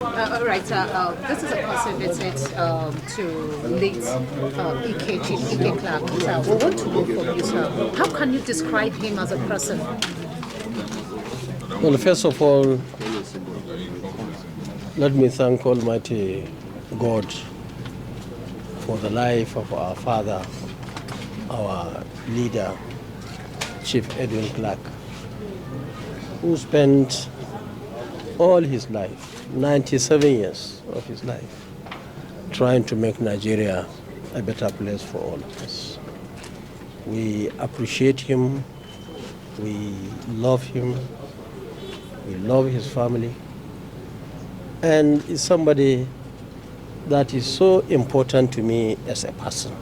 All right, this is a person visit to late Chief Ike Clark. We want to know from you, sir, how can you describe him as a person? Well, first of all, let me thank Almighty God for the life of our father, our leader, Chief Edwin Clark, who spent all his life, 97 years of his life, trying to make Nigeria a better place for all of us. We appreciate him, we love him, we love his family, and is somebody that is so important to me as a person.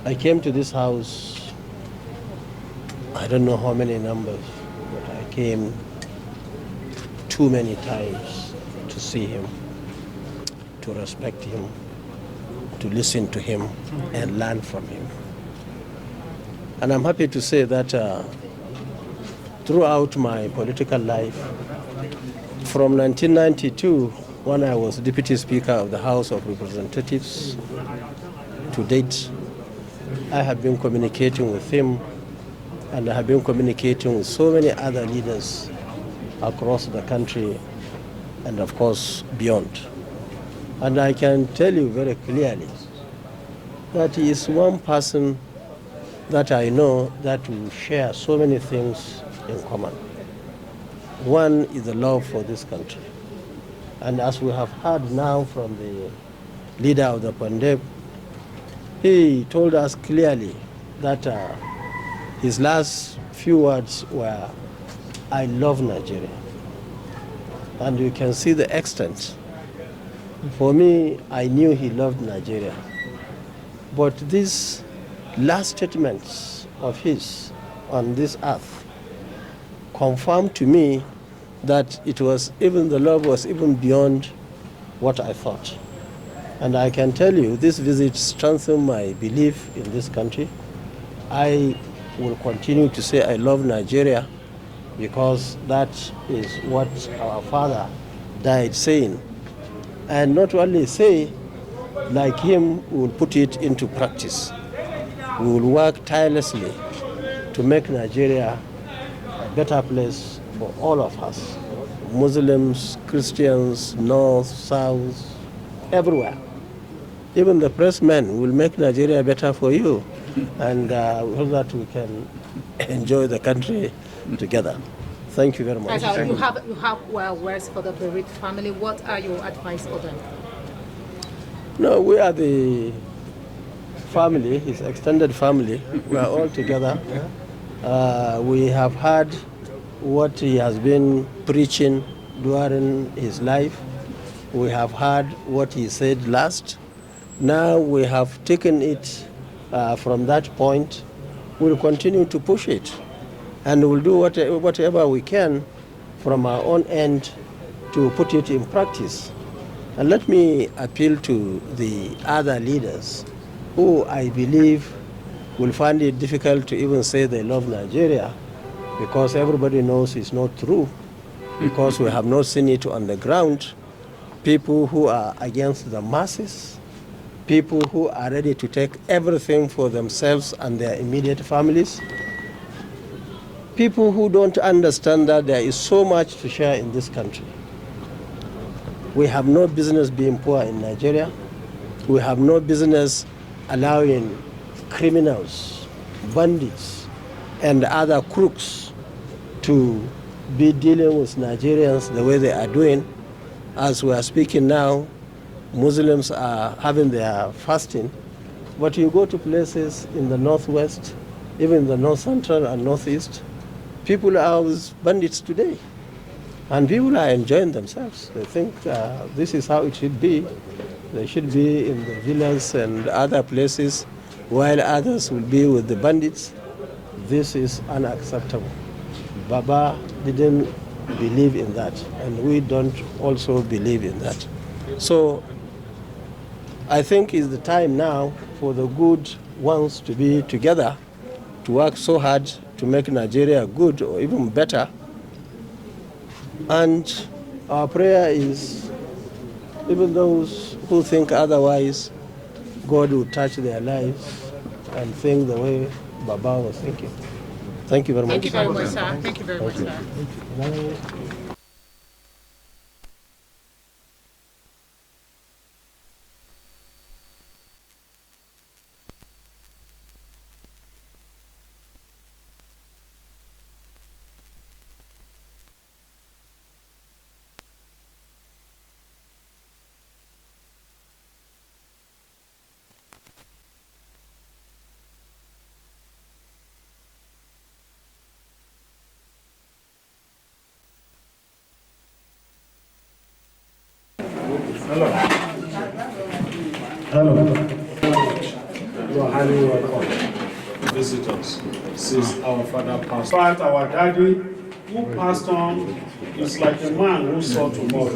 I came to this house, I don't know how many numbers, but I came too many times to see him, to respect him, to listen to him and learn from him. And I'm happy to say that throughout my political life, from 1992, when I was Deputy Speaker of the House of Representatives, to date, I have been communicating with him, and I have been communicating with so many other leaders across the country and, of course, beyond. And I can tell you very clearly that he is one person that I know that we share so many things in common. One is the love for this country. And as we have heard now from the leader of the pandemic, he told us clearly that his last few words were, "I love Nigeria." And you can see the extent. For me, I knew he loved Nigeria. But these last statements of his on this earth confirmed to me that it was even, the love was even beyond what I thought. And I can tell you, this visit strengthened my belief in this country. I will continue to say I love Nigeria, because that is what our father died saying. And not only say, like him, we will put it into practice. We will work tirelessly to make Nigeria a better place for all of us. Muslims, Christians, North, South, everywhere. Even the pressmen will make Nigeria better for you, and so that we can enjoy the country together. Thank you very much. You have words for the bereaved family. What are your advice for them? No, we are the family, his extended family. We are all together. We have heard what he has been preaching during his life. We have heard what he said last. Now we have taken it from that point. We'll continue to push it, and we'll do whatever we can from our own end to put it in practice. And let me appeal to the other leaders who I believe will find it difficult to even say they love Nigeria, because everybody knows it's not true, because we have not seen it on the ground. People who are against the masses, people who are ready to take everything for themselves and their immediate families, people who don't understand that there is so much to share in this country. We have no business being poor in Nigeria. We have no business allowing criminals, bandits, and other crooks to be dealing with Nigerians the way they are doing. As we are speaking now, Muslims are having their fasting, but you go to places in the northwest, even in the north central and northeast, people are with bandits today, and people are enjoying themselves. They think this is how it should be. They should be in the villas and other places, while others will be with the bandits. This is unacceptable. Baba didn't believe in that, and we don't also believe in that. So I think it's the time now for the good ones to be together, to work so hard to make Nigeria good or even better. And our prayer is, even those who think otherwise, God will touch their lives and think the way Baba was thinking. Thank you very much. Thank you very much, sir. Thank you very much, sir. Hello. You are highly welcome. Visitors, since our father passed. In fact, our daddy, who passed on, is like a man who saw tomorrow.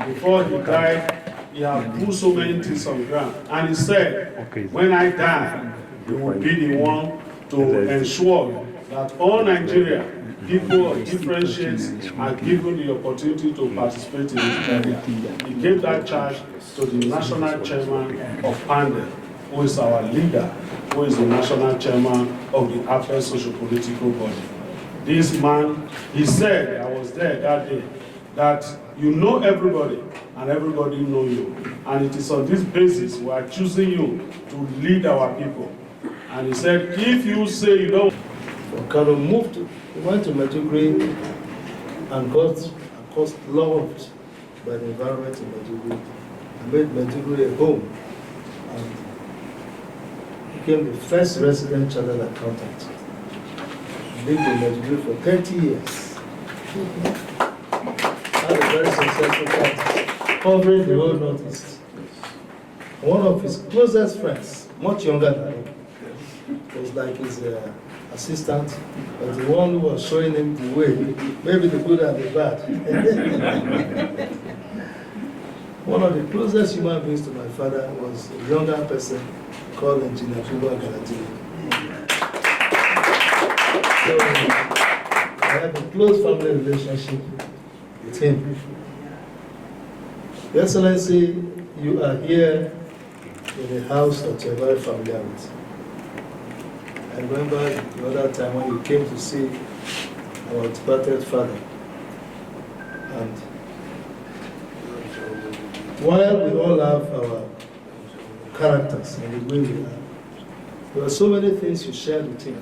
Before he died, he had put so many things on the ground. And he said, when I die, he will be the one to ensure that all Nigeria, people of different shades, are given the opportunity to participate in this program. He gave that charge to the national chairman of PANDE, who is our leader, who is the national chairman of the APE socio-political body. This man, he said, I was there that day, that you know everybody and everybody know you. And it is on this basis we are choosing you to lead our people. And he said, if you say you don't... Carol moved, he went to Medjugorje and got loved by the environment in Medjugorje and made Medjugorje a home and became the first resident chartered accountant. Lived in Medjugorje for 30 years. Had a very successful practice, covering the whole Northeast. One of his closest friends, much younger than him, was like his assistant, but the one who was showing him the way, maybe the good and the bad. One of the closest human beings to my father was a younger person called Engineer Galati. So I have a close family relationship with him. Your Excellency, you are here in a house that you are very familiar with. I remember the other time when you came to see our departed father. And while we all have our characters and the way we are, there were so many things you shared with him,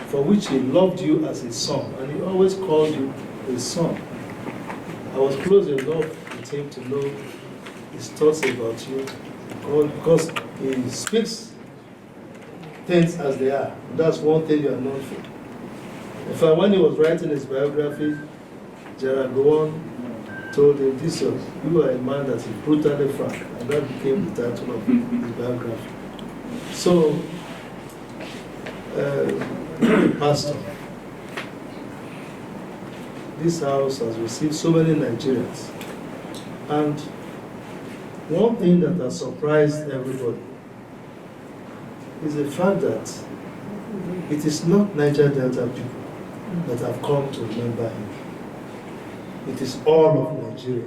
for which he loved you as his son, and he always called you his son. I was close enough with him to know his thoughts about you, because he speaks things as they are. And that's one thing you are known for. In fact, when he was writing his biography, Gerard Gowon told him, you are a man that is brutally frank, and that became the title of his biography. So, Pastor, this house has received so many Nigerians, and one thing that has surprised everybody is the fact that it is not Niger Delta people that have come to remember him. It is all of Nigeria.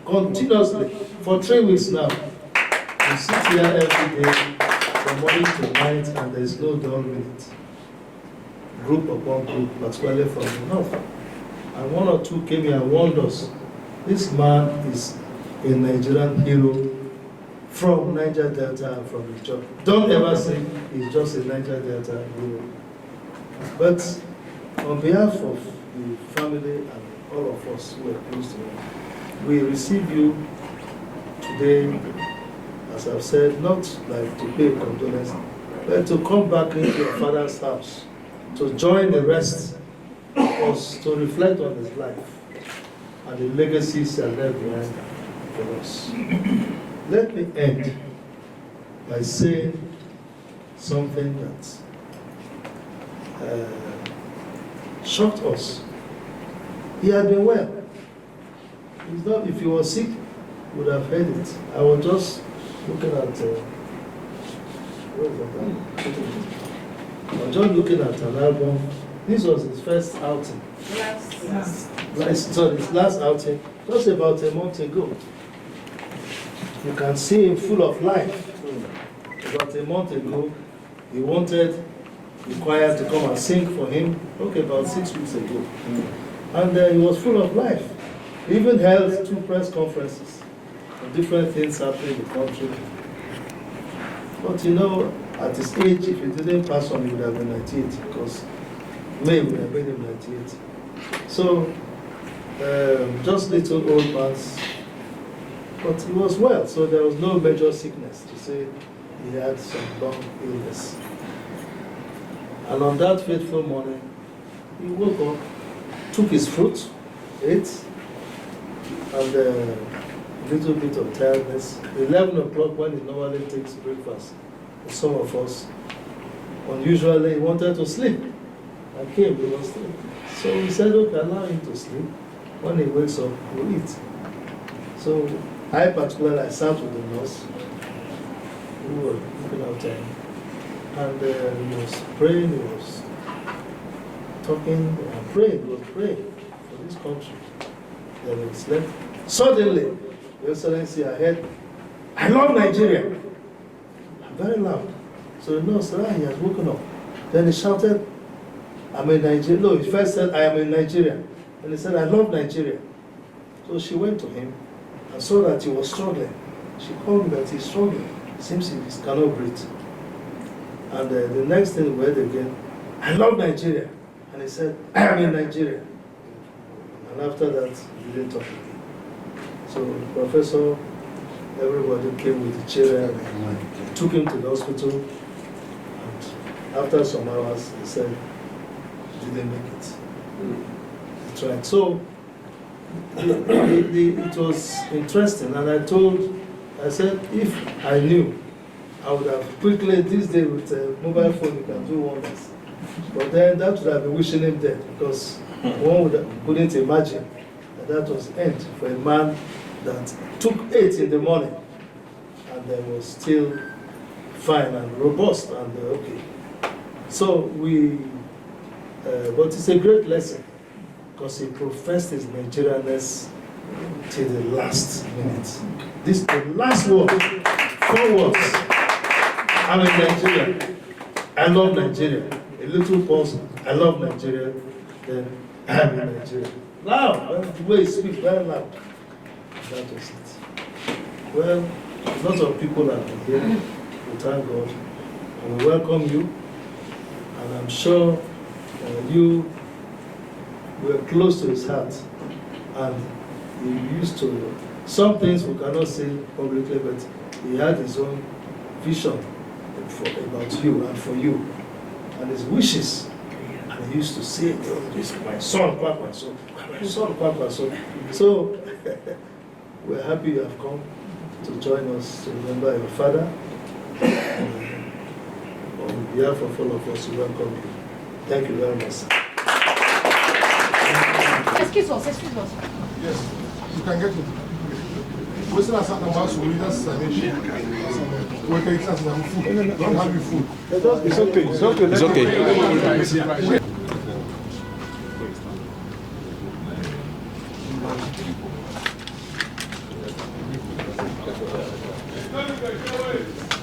Continuously, for 3 weeks now, we sit here every day from morning to night, and there is no dull minute. Group upon group, particularly from the north. And one or two came here and warned us, this man is a Nigerian hero from Niger Delta and from the church. Don't ever say he's just a Niger Delta hero. But on behalf of the family and all of us who are close to him, we receive you today, as I've said, not like to pay condolence, but to come back into your father's house, to join the rest of us, to reflect on his life and the legacies he left behind for us. Let me end by saying something that shocked us. He had been well. It's not, if he was sick, we would have heard it. I was just looking at, I was just looking at an album This was his first outing. So his last outing, just about a month ago. You can see him full of life. About a month ago, he wanted the choir to come and sing for him, okay, about 6 weeks ago. And he was full of life. He even held 2 press conferences on different things happening in the country. But you know, at his age, if he didn't pass on, he would have been 98, because May would have made him 98. So, just little old man's, but he was well, so there was no major sickness to say he had some long illness. And on that fateful morning, he woke up, took his fruit, ate, and a little bit of tiredness. 11 o'clock when he normally takes breakfast, for some of us, unusually he wanted to sleep. I came, he was sleeping. So we said, okay, allow him to sleep. When he wakes up, we'll eat. So I particularly sat with the nurse who were looking after him. And he was praying, he was talking and praying, he was praying for this country. Then he slept. Suddenly, Your Excellency, I heard, I love Nigeria. Very loud. So the nurse said, he has woken up. Then he shouted, I'm in Nigeria. No, he first said, I am in Nigeria. And he said, I love Nigeria. So she went to him and saw that he was struggling. She called me that he's struggling. It seems he cannot breathe. And the next thing we heard again, I love Nigeria. And he said, I am in Nigeria. And after that, he didn't talk again. So the professor, everybody came with the children and took him to the hospital. And after some hours, he said, he didn't make it. He tried. So it was interesting. And I said, if I knew, I would have quickly, this day with a mobile phone, you can do wonders. But then that would have been wishing him dead, because one couldn't imagine that was the end for a man that took 8 in the morning and then was still fine and robust and okay. So but it's a great lesson, because he professed his Nigerianness till the last minute. This the last word, 4 words. I'm in Nigeria. I love Nigeria. A little pause. I love Nigeria. Then I'm in Nigeria. Loud. The way he speaks, very loud. That was it. Well, a lot of people have been here. We thank God. And we welcome you. And I'm sure you were close to his heart. And he used to, some things we cannot say publicly, but he had his own vision about you and for you, and his wishes. And he used to say, oh, this is my son, Kwankwaso, my son, Kwankwaso. So we're happy you have come to join us to remember your father. On behalf of all of us, we welcome you. Thank you very much, sir. Excuse us. Yes, you can get it. What's the second one? So we just we can eat some food. Don't have your food. It's okay. It's okay.